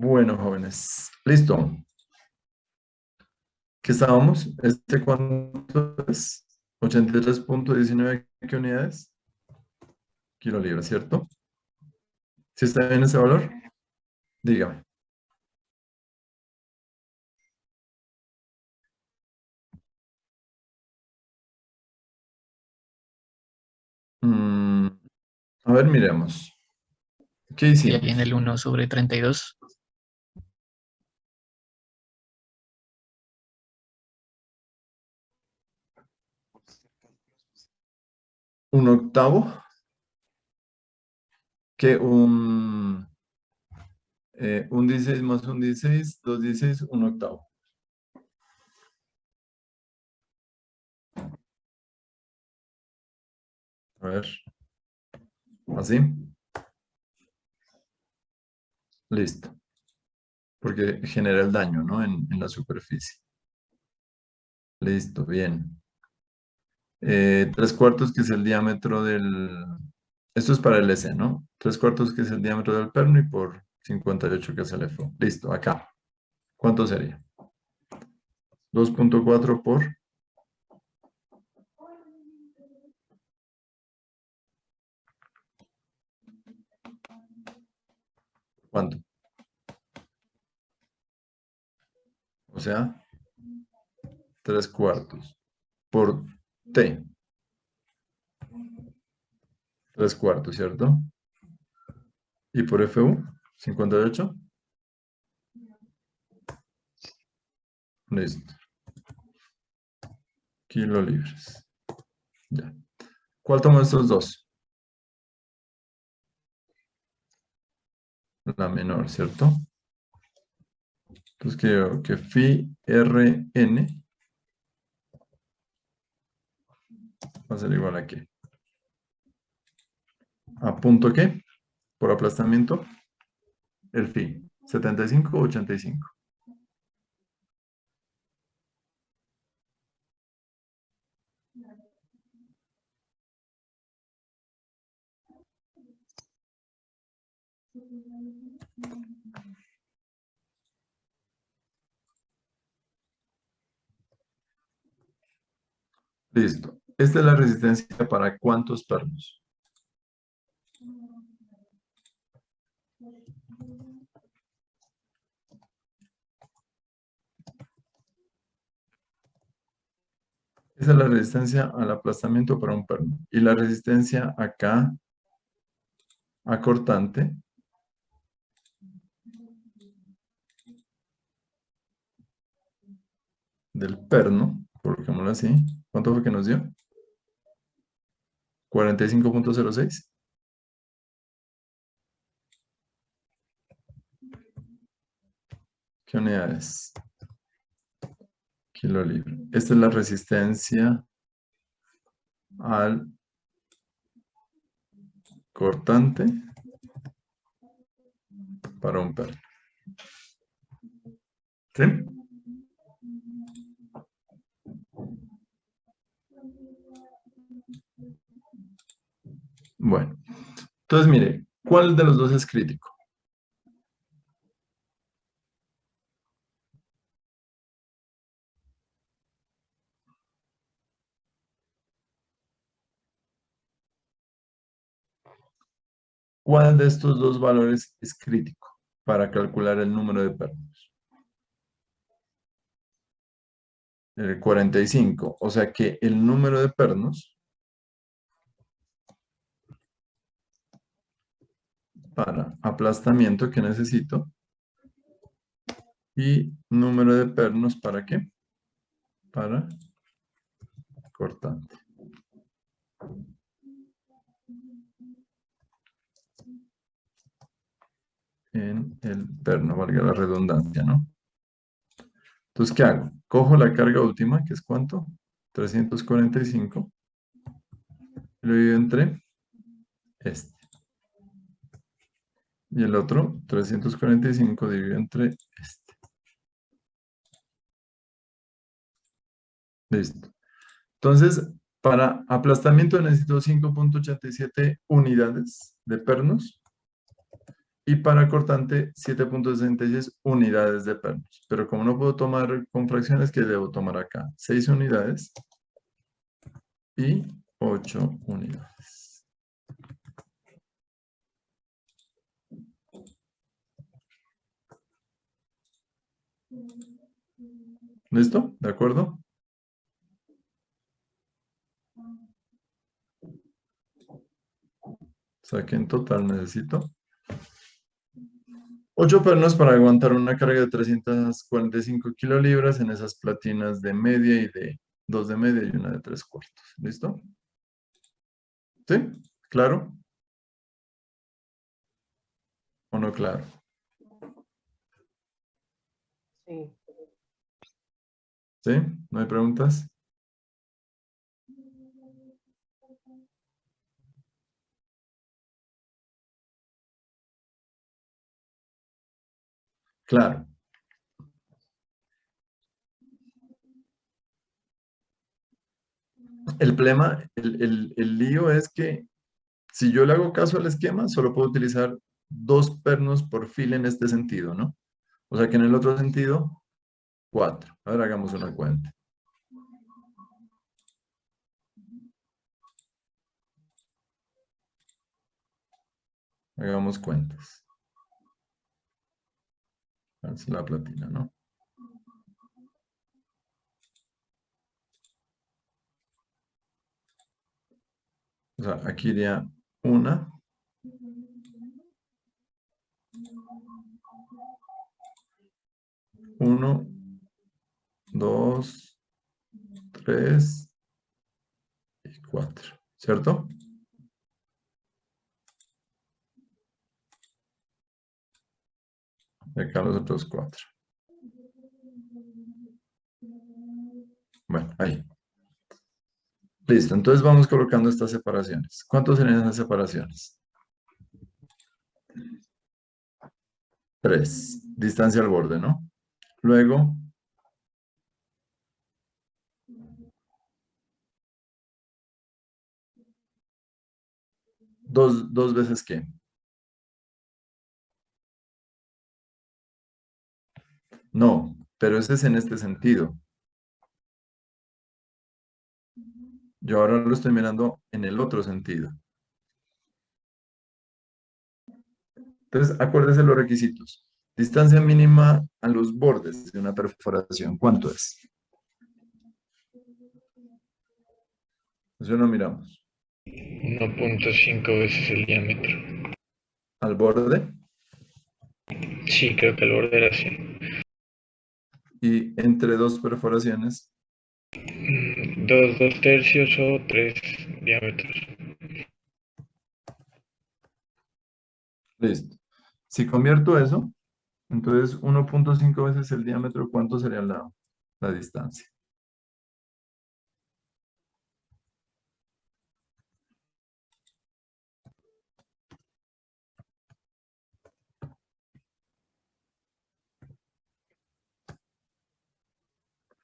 Bueno, jóvenes. ¿Listo? ¿Qué estábamos? ¿Este cuánto es? 83.19, ¿qué unidades? Kilolibras, ¿cierto? ¿Sí está bien ese valor? Dígame. Mm, a ver, miremos. ¿Qué Y ahí en hicimos? el 1/32. ¿Un octavo? Que un 16 más un 16, dos 16, un octavo. A ver, así. Listo. Porque genera el daño, ¿no? En la superficie. Listo, bien. 3/4 que es el diámetro del... Esto es para el S, ¿no? 3/4 que es el diámetro del perno y por 58 que es el F. Listo, acá. ¿Cuánto sería? 2.4 por... ¿Cuánto? O sea, 3/4 por T. 3/4, ¿cierto? Y por FU, 58. Listo. Kilolibras. Ya. ¿Cuál tomo estos dos? La menor, ¿cierto? Entonces creo que phi Rn va a ser igual a qué. ¿A punto qué? Por aplastamiento. El phi. 75 o 85. Listo. Esta es la resistencia para cuántos pernos. Esa es la resistencia al aplastamiento para un perno. Y la resistencia acá a cortante del perno, colocémoslo así. ¿Cuánto fue que nos dio? 45.06. ¿Qué unidades? Kilolibra. Esta es la resistencia al cortante para un perno. ¿Sí? Bueno, entonces mire, ¿cuál de los dos es crítico? ¿Cuál de estos dos valores es crítico para calcular el número de pernos? El 45, o sea que el número de pernos para aplastamiento que necesito y número de pernos para qué? Para cortante. En el perno, valga la redundancia, ¿no? Entonces, ¿qué hago? Cojo la carga última, que es ¿cuánto? 345. Lo divido entre este. Y el otro, 345 dividido entre este. Listo. Entonces, para aplastamiento necesito 5.87 unidades de pernos Y para cortante, 7.66 unidades de pernos. Pero como no puedo tomar con fracciones, ¿qué debo tomar acá? 6 unidades y 8 unidades. ¿Listo? ¿De acuerdo? O sea que en total necesito 8 pernos para aguantar una carga de 345 kilolibras en esas platinas de media y de 2 de media y una de 3/4. ¿Listo? ¿Sí? ¿Claro? ¿O no claro? Sí. ¿Sí? ¿No hay preguntas? Claro. El problema, el lío es que si yo le hago caso al esquema, solo puedo utilizar 2 pernos por fila en este sentido, ¿no? O sea que en el otro sentido, 4. Ahora hagamos una cuenta. Hagamos cuentas. Es la platina, ¿no? O sea, aquí iría una, 1, 2, 3 y 4, ¿cierto? Y acá los otros 4. Bueno, ahí. Listo, entonces vamos colocando estas separaciones. ¿Cuántos serían esas separaciones? 3. Distancia al borde, ¿no? Luego, dos veces ¿qué? No, pero ese es en este sentido. Yo ahora lo estoy mirando en el otro sentido. Entonces, acuérdese los requisitos. Distancia mínima a los bordes de una perforación. ¿Cuánto es? Eso no miramos. 1.5 veces el diámetro. Al borde Sí, creo que el borde era así. y entre 2 perforaciones. 2 tercios o 3 diámetros. Listo. Si convierto eso, entonces 1.5 veces el diámetro, ¿cuánto sería la distancia?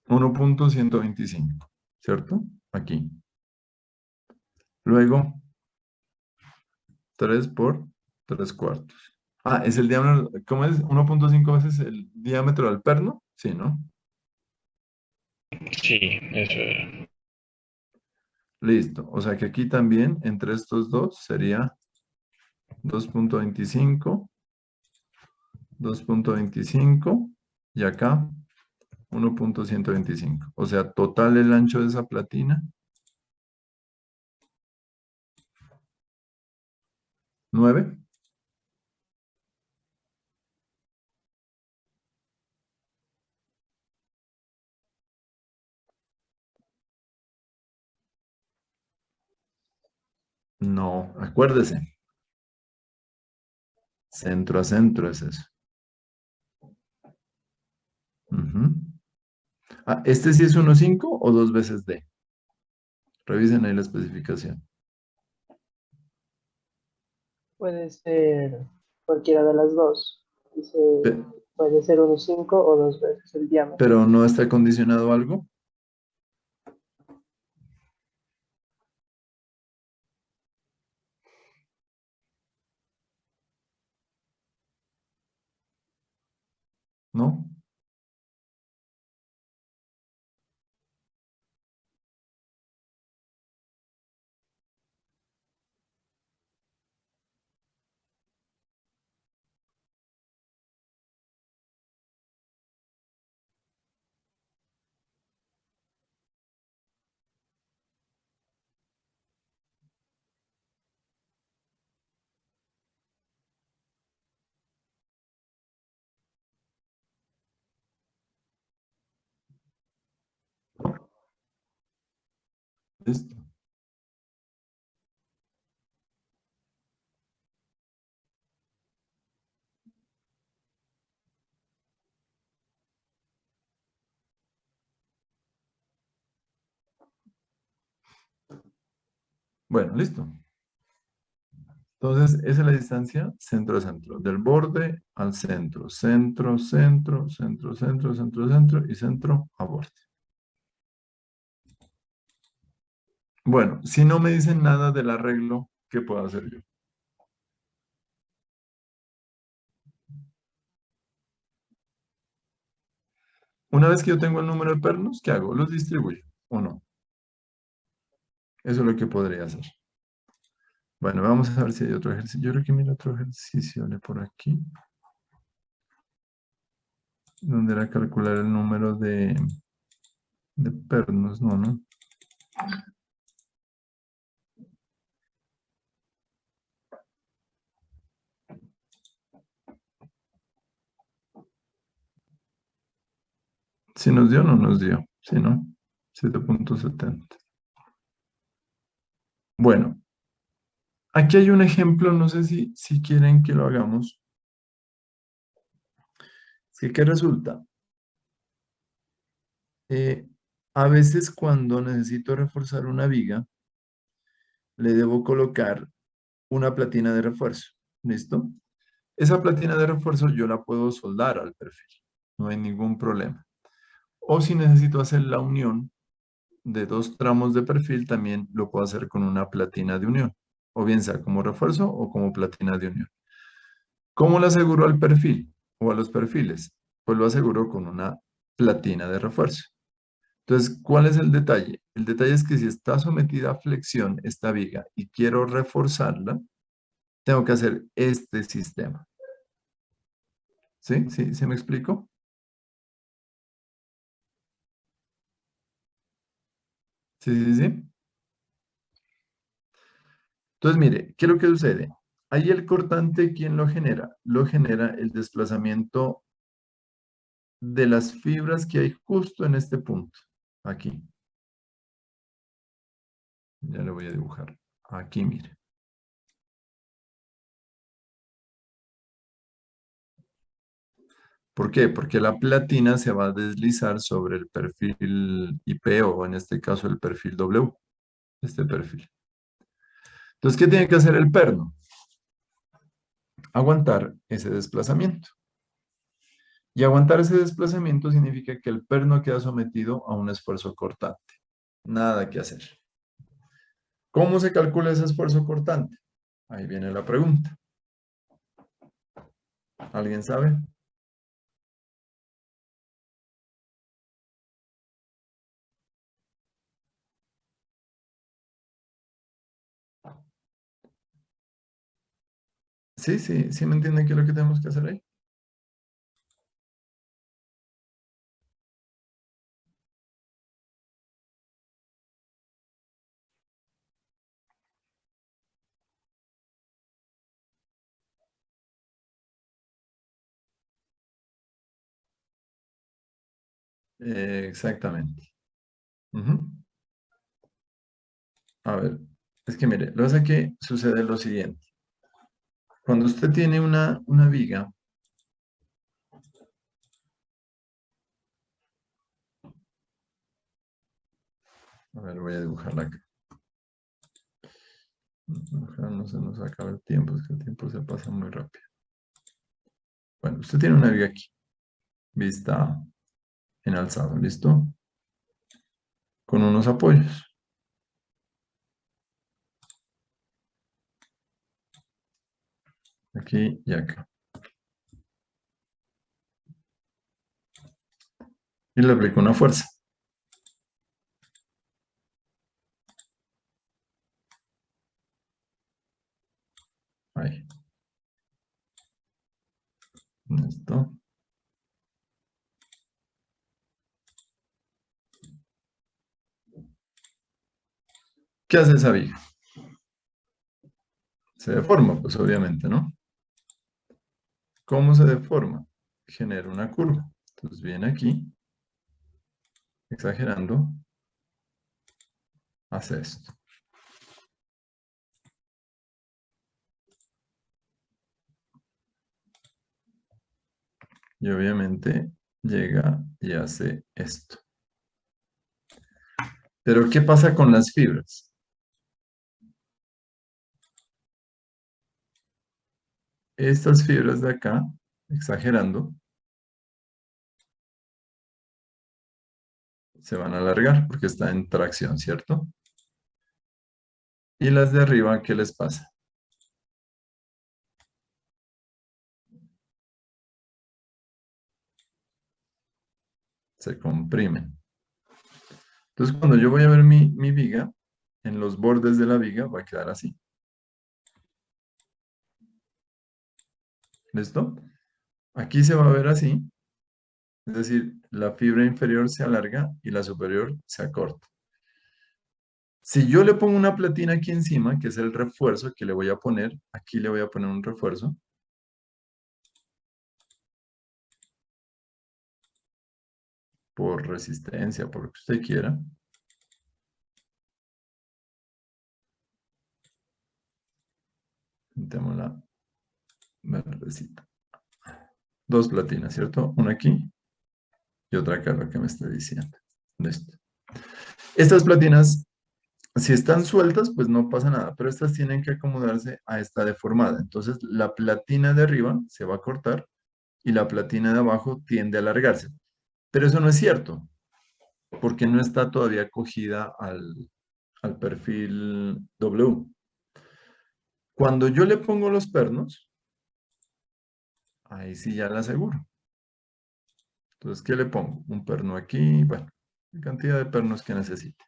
Uno punto 125, ¿cierto? Aquí. Luego, 3 por 3/4. Ah, es el diámetro, ¿cómo es? 1.5 veces el diámetro del perno. Sí, ¿no? Sí, eso era. Listo. O sea que aquí también, entre estos dos, sería 2.25, 2.25 y acá 1.125. O sea, total el ancho de esa platina, 9. No, acuérdese, centro a centro es eso. Ujú. Ah, ¿este sí es 1.5 o 2 veces D? Revisen ahí la especificación. Puede ser cualquiera de las dos. Dice, Pe- puede ser 1,5 o 2 veces el diámetro. Pero no está condicionado algo. ¿no? Listo. Bueno, listo. Entonces, esa es la distancia centro-centro, del borde al centro, centro, centro, centro, centro, centro, centro y centro a borde. Bueno, si no me dicen nada del arreglo, ¿qué puedo hacer yo? Una vez que yo tengo el número de pernos, ¿qué hago? ¿Los distribuyo o no? Eso es lo que podría hacer. Bueno, vamos a ver si hay otro ejercicio. Yo creo que mira otro ejercicio de por aquí. Donde era calcular el número de pernos, no, ¿no? Si nos dio o no nos dio. Si no, 7.70. Bueno, aquí hay un ejemplo, no sé si quieren que lo hagamos. Es que, ¿qué resulta? Eh, a veces cuando necesito reforzar una viga, le debo colocar una platina de refuerzo. ¿Listo? Esa platina de refuerzo yo la puedo soldar al perfil. No hay ningún problema. O si necesito hacer la unión de dos tramos de perfil, también lo puedo hacer con una platina de unión. O bien sea como refuerzo o como platina de unión. ¿Cómo le aseguro al perfil o a los perfiles? Pues lo aseguro con una platina de refuerzo. Entonces, ¿cuál es el detalle? El detalle es que si está sometida a flexión esta viga y quiero reforzarla, tengo que hacer este sistema. ¿Sí? ¿Sí? ¿Se me explicó? Sí, sí, sí. Entonces, mire, ¿qué es lo que sucede? Ahí el cortante, ¿quién lo genera? Lo genera el desplazamiento de las fibras que hay justo en este punto. Aquí. Ya le voy a dibujar. Aquí, mire. ¿Por qué? Porque la platina se va a deslizar sobre el perfil IP o en este caso el perfil W, este perfil. Entonces, ¿qué tiene que hacer el perno? Aguantar ese desplazamiento. Y aguantar ese desplazamiento significa que el perno queda sometido a un esfuerzo cortante. Nada que hacer. ¿Cómo se calcula ese esfuerzo cortante? Ahí viene la pregunta. ¿Alguien sabe? Sí, sí, sí me entienden qué es lo que tenemos que hacer ahí. Exactamente. Ujú. A ver, es que mire, lo que pasa es que sucede lo siguiente. Cuando usted tiene una viga, a ver, voy a dibujarla acá. Ojalá no se nos acabe el tiempo, es que el tiempo se pasa muy rápido. Bueno, usted tiene una viga aquí, vista en alzado, ¿listo? Con unos apoyos, aquí y acá. y le aplico una fuerza. Ahí. Esto. ¿Qué hace esa viga? Se deforma, pues obviamente, ¿no? ¿Cómo se deforma? Genera una curva. Entonces viene aquí, exagerando, hace esto. Y obviamente llega y hace esto. Pero ¿qué pasa con las fibras? Estas fibras de acá, exagerando, se van a alargar porque está en tracción, ¿cierto? Y las de arriba, ¿qué les pasa? Se comprimen. Entonces, cuando yo voy a ver mi viga, en los bordes de la viga va a quedar así. ¿Listo? Aquí se va a ver así. Es decir, la fibra inferior se alarga y la superior se acorta. Si yo le pongo una platina aquí encima, que es el refuerzo que le voy a poner, aquí le voy a poner un refuerzo. Por resistencia, por lo que usted quiera. Pintémosla verdecita. Dos platinas, ¿cierto? Una aquí y otra acá, lo que me está diciendo. Listo. Estas platinas, si están sueltas, pues no pasa nada, pero estas tienen que acomodarse a esta deformada. Entonces, la platina de arriba se va a cortar y la platina de abajo tiende a alargarse. Pero eso no es cierto, porque no está todavía cogida al perfil W. Cuando yo le pongo los pernos, ahí sí ya la aseguro. Entonces, ¿qué le pongo? Un perno aquí, bueno, la cantidad de pernos que necesite.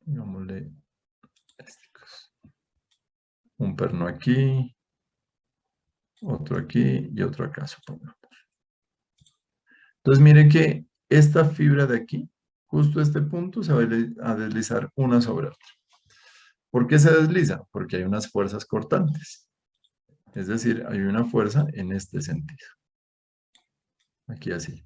Digámosle plásticos. Un perno aquí, otro aquí y otro acá, supongamos. Entonces, mire que esta fibra de aquí, justo este punto, se va a deslizar una sobre otra. ¿Por qué se desliza? Porque hay unas fuerzas cortantes. Es decir, hay una fuerza en este sentido. Aquí así.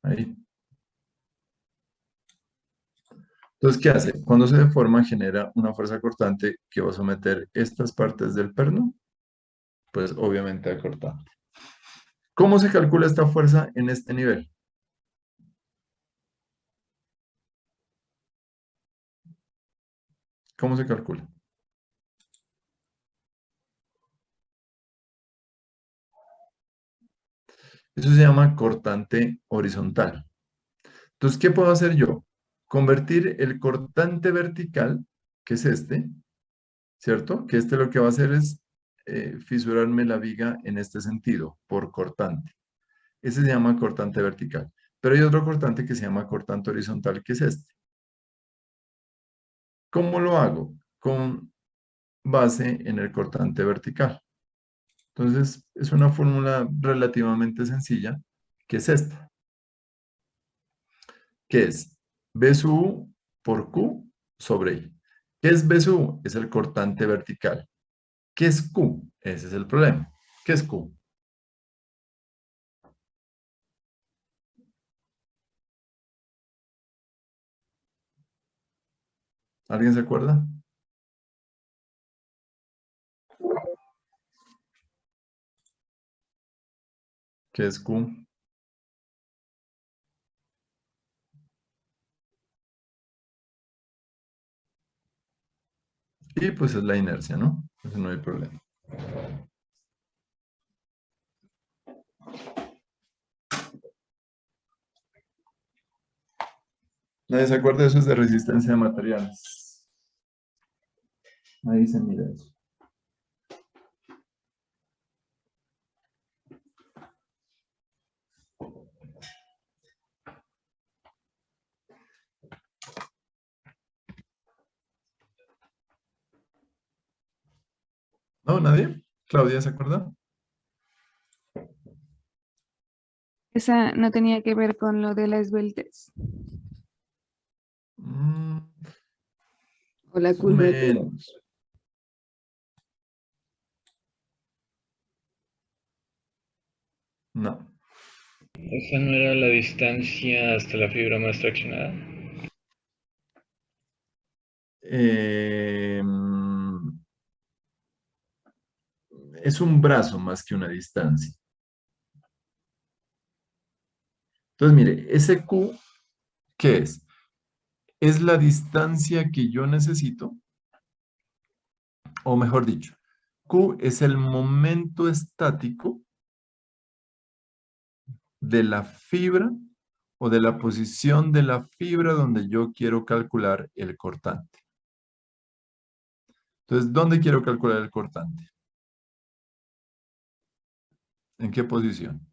Ahí. Entonces, ¿qué hace? Cuando se deforma, genera una fuerza cortante que va a someter estas partes del perno, pues obviamente a cortar. ¿Cómo se calcula esta fuerza en este nivel? ¿Cómo se calcula? Eso se llama cortante horizontal. Entonces, ¿qué puedo hacer yo? Convertir el cortante vertical, que es este, ¿cierto? Que este lo que va a hacer es fisurarme la viga en este sentido, por cortante. Ese se llama cortante vertical. Pero hay otro cortante que se llama cortante horizontal, que es este. ¿Cómo lo hago? Con base en el cortante vertical. Entonces, es una fórmula relativamente sencilla, que es esta, que es B sub U por Q sobre I. ¿Qué es B sub U? Es el cortante vertical. ¿Qué es Q? Ese es el problema. ¿Qué es Q? ¿Alguien se acuerda? ¿Qué es Q? Y pues es la inercia, ¿no? Eso no hay problema. Nadie se acuerda, eso es de resistencia de materiales. Ahí se mira eso. ¿No? ¿Nadie? ¿Claudia se acuerda? Esa no tenía que ver con lo de la esbeltez Mm, o la más o curvatura. menos. No. ¿Esa no era la distancia hasta la fibra más traccionada? Eh, es un brazo más que una distancia. Entonces, mire, ese Q, ¿qué es? Es la distancia que yo necesito, o mejor dicho, Q es el momento estático de la fibra o de la posición de la fibra donde yo quiero calcular el cortante. Entonces, ¿dónde quiero calcular el cortante? ¿En qué posición?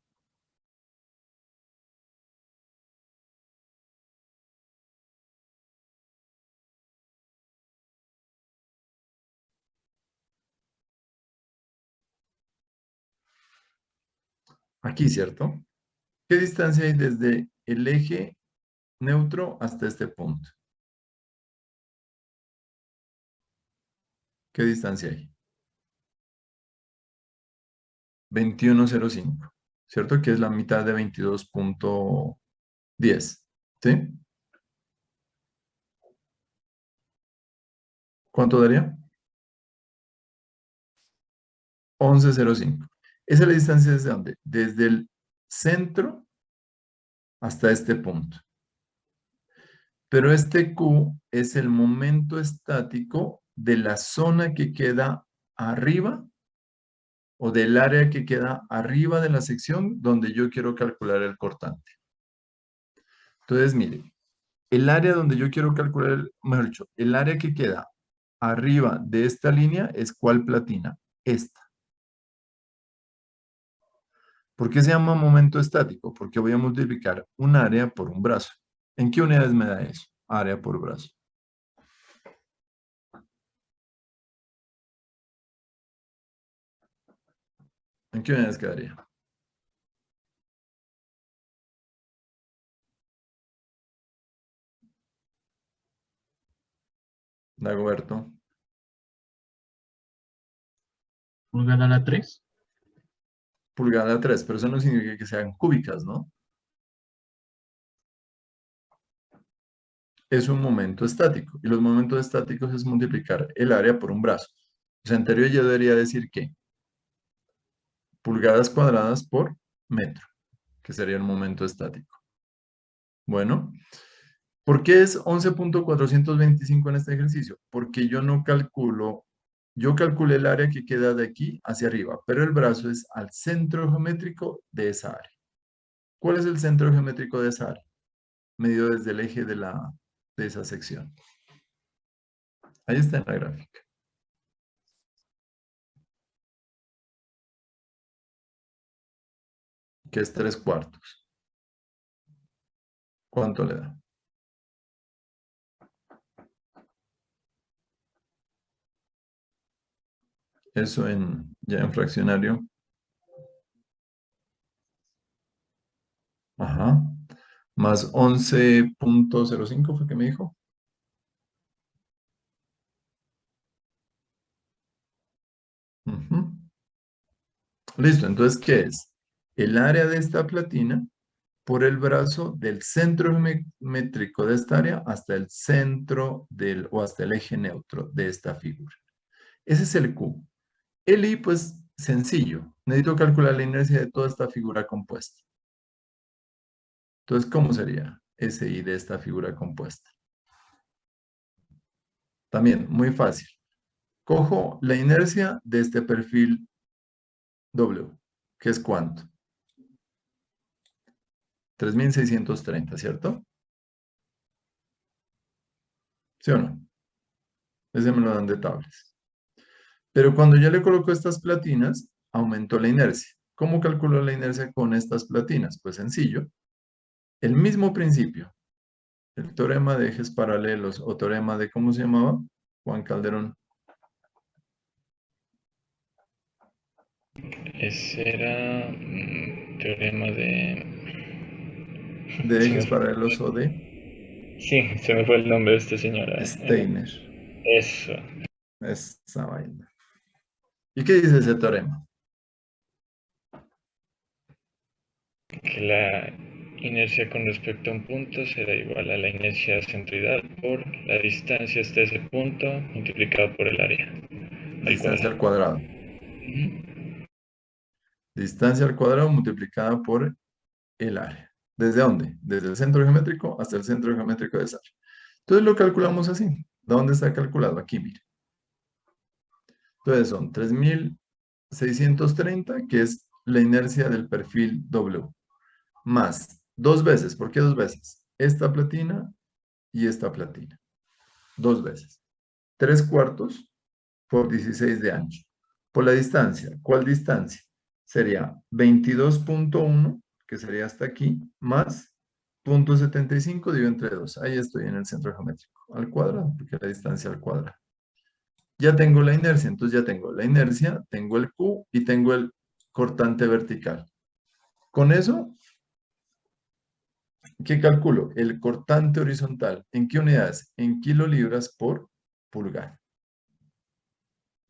Aquí, ¿cierto? ¿Qué distancia hay desde el eje neutro hasta este punto? ¿Qué distancia hay? 21,05, ¿cierto? Que es la mitad de 22,10, ¿sí? ¿Cuánto daría? 11,05. Esa es la distancia desde dónde? Desde el centro hasta este punto. Pero este Q es el momento estático de la zona que queda arriba o del área que queda arriba de la sección donde yo quiero calcular el cortante. Entonces, mire, el área donde yo quiero calcular, mejor dicho, el área que queda arriba de esta línea es ¿cuál platina? Esta. ¿Por qué se llama momento estático? Porque voy a multiplicar un área por un brazo. ¿En qué unidades me da eso? Área por brazo. ¿En qué unidades quedaría? Dagoberto. Pulgada a la 3. Pulgada 3, pero eso no significa que sean cúbicas, ¿no? Es un momento estático. Y los momentos estáticos es multiplicar el área por un brazo. O sea, en teoría yo debería decir que pulgadas cuadradas por metro, que sería el momento estático. Bueno, ¿por qué es 11,425 en este ejercicio? Porque yo no calculo, yo calculé el área que queda de aquí hacia arriba, pero el brazo es al centro geométrico de esa área. ¿Cuál es el centro geométrico de esa área? Medido desde el eje de esa sección. Ahí está en la gráfica. Que es 3/4. ¿Cuánto le da? Eso ya en fraccionario. Ajá. Más 11,05 fue que me dijo. Ujú. Listo, entonces, ¿qué es? El área de esta platina por el brazo del centro geométrico de esta área hasta el centro o hasta el eje neutro de esta figura. Ese es el Q. El I, pues, sencillo. Necesito calcular la inercia de toda esta figura compuesta. Entonces, ¿cómo sería ese I de esta figura compuesta? También, muy fácil. Cojo la inercia de este perfil W, que es ¿cuánto? 3,630, ¿cierto? ¿Sí o no? Ese me lo dan de tablas. Pero cuando yo le coloco estas platinas, aumentó la inercia. ¿Cómo calculo la inercia con estas platinas? Pues sencillo. El mismo principio. El teorema de ejes paralelos o teorema de, ¿cómo se llamaba? Juan Calderón. Ese era teorema de... De Se me ejes fue. paralelos o de Sí, se me fue el nombre de este señor. Steiner. Eso. Esa vaina. ¿Y qué dice ese teorema? Que la inercia con respecto a un punto será igual a la inercia centroidal por la distancia hasta ese punto multiplicado por el área al Distancia al cuadrado. cuadrado. Ujú. Distancia al cuadrado multiplicada por el área. ¿Desde dónde? Desde el centro geométrico hasta el centro geométrico de esa área. Entonces lo calculamos así. ¿De dónde está calculado? Aquí, mire. Entonces son 3630, que es la inercia del perfil W, más dos veces. ¿Por qué dos veces? Esta platina y esta platina. Dos veces. 3/4 por 16 de ancho. Por la distancia. ¿Cuál distancia? Sería 22.1, que sería hasta aquí, más 0.75 dividido entre 2. Ahí estoy en el centro geométrico. Al cuadrado, porque la distancia al cuadrado. Ya tengo la inercia, entonces ya tengo la inercia, tengo el Q y tengo el cortante vertical. Con eso, ¿qué calculo? El cortante horizontal. ¿En qué unidades? En kilolibras por pulgada.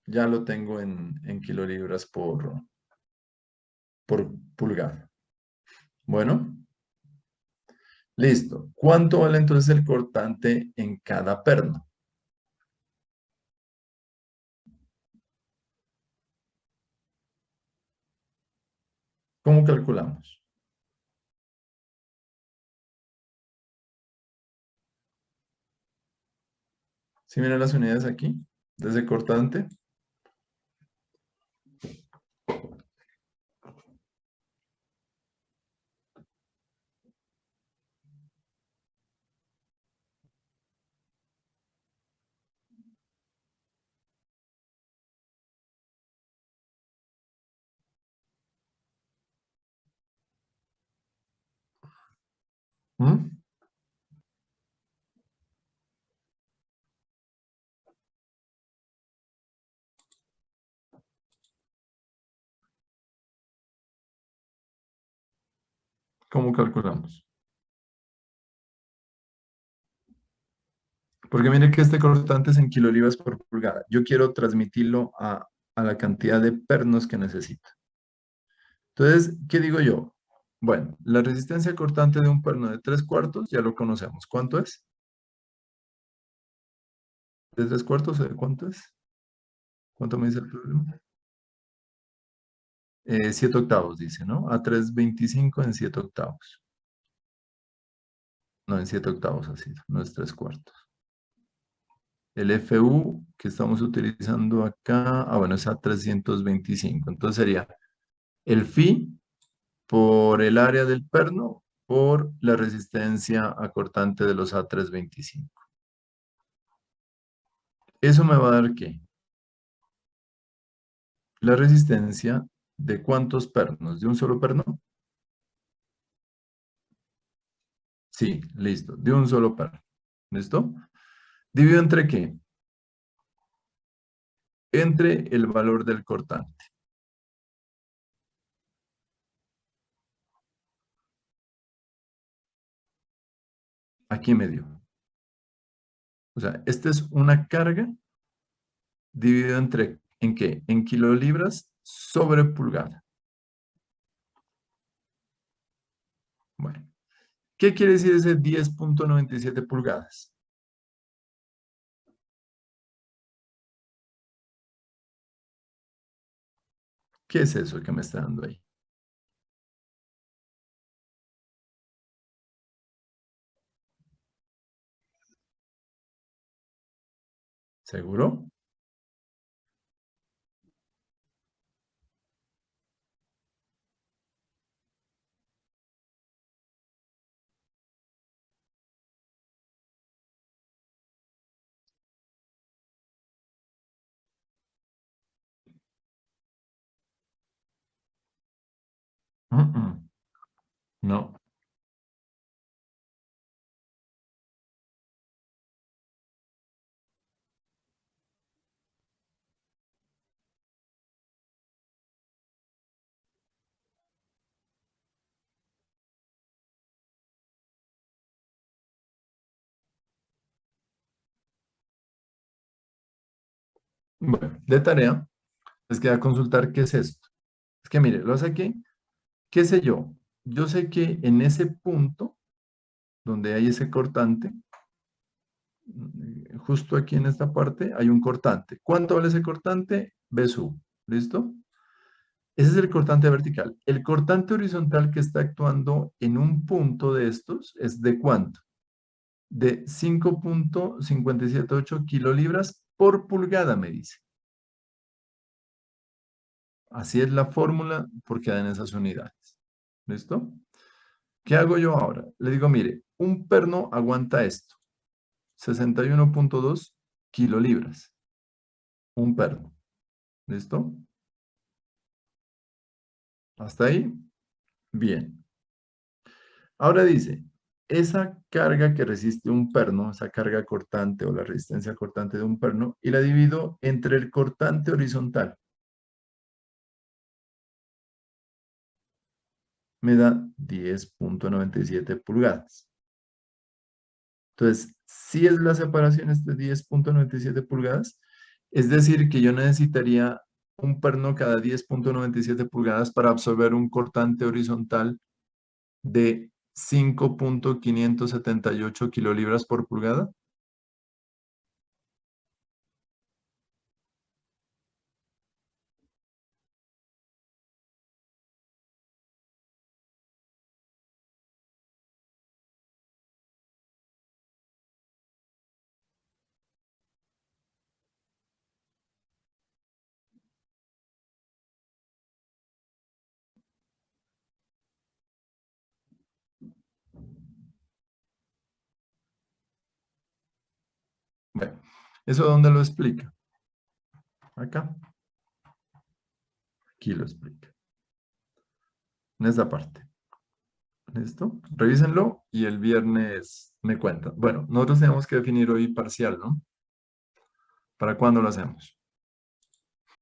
Ya lo tengo en kilolibras por pulgada. Bueno, listo. ¿Cuánto vale entonces el cortante en cada perno? ¿Cómo calculamos? ¿Sí miran las unidades aquí? De ese cortante. ¿Mm? ¿Cómo calculamos? Porque mire que este cortante es en kilolibras por pulgada. Yo quiero transmitirlo a la cantidad de pernos que necesito. Entonces, ¿qué digo yo? Bueno, la resistencia cortante de un perno de 3/4 ya lo conocemos. ¿Cuánto es? ¿De 3/4 o de cuánto es? ¿Cuánto me dice el problema? 7 octavos dice, ¿no? A 325 en 7 octavos. No, en 7 octavos así, no es 3/4. El FU que estamos utilizando acá, bueno, es a 325. Entonces sería el phi por el área del perno por la resistencia acortante de los A325. ¿Eso me va a dar qué? La resistencia de cuántos pernos, ¿de un solo perno? Sí, listo, de un solo perno. ¿Listo? ¿Dividido entre qué? Entre el valor del cortante. Aquí me dio. O sea, esta es una carga dividido entre, ¿en qué? En kilolibras sobre pulgada. Bueno, ¿qué quiere decir ese 10.97 pulgadas? ¿Qué es eso que me está dando ahí? ¿Seguro? No. Bueno, de tarea, les queda consultar qué es esto. Es que mire, lo saqué, qué sé yo. Yo sé que en ese punto donde hay ese cortante, justo aquí en esta parte hay un cortante. ¿Cuánto vale ese cortante? B sub. ¿Listo? Ese es el cortante vertical. El cortante horizontal que está actuando en un punto de estos es ¿de cuánto? De 5,578 kilolibras por pulgada, me dice. Así es la fórmula porque dan esas unidades. ¿Listo? ¿Qué hago yo ahora? Le digo, mire, un perno aguanta esto. 61,2 kilolibras. Un perno. ¿Listo? ¿Hasta ahí? Bien. Ahora dice, esa carga que resiste un perno, esa carga cortante o la resistencia cortante de un perno, y la divido entre el cortante horizontal. Me da 10,97 pulgadas. Entonces, si es la separación es de 10,97 pulgadas, es decir, que yo necesitaría un perno cada 10,97 pulgadas para absorber un cortante horizontal de 5,578 kilolibras por pulgada. Bueno, ¿eso dónde lo explica? Acá. Aquí lo explica. En esta parte. ¿Listo? Revísenlo y el viernes me cuentan. Bueno, nosotros tenemos que definir hoy parcial, ¿no? ¿Para cuándo lo hacemos?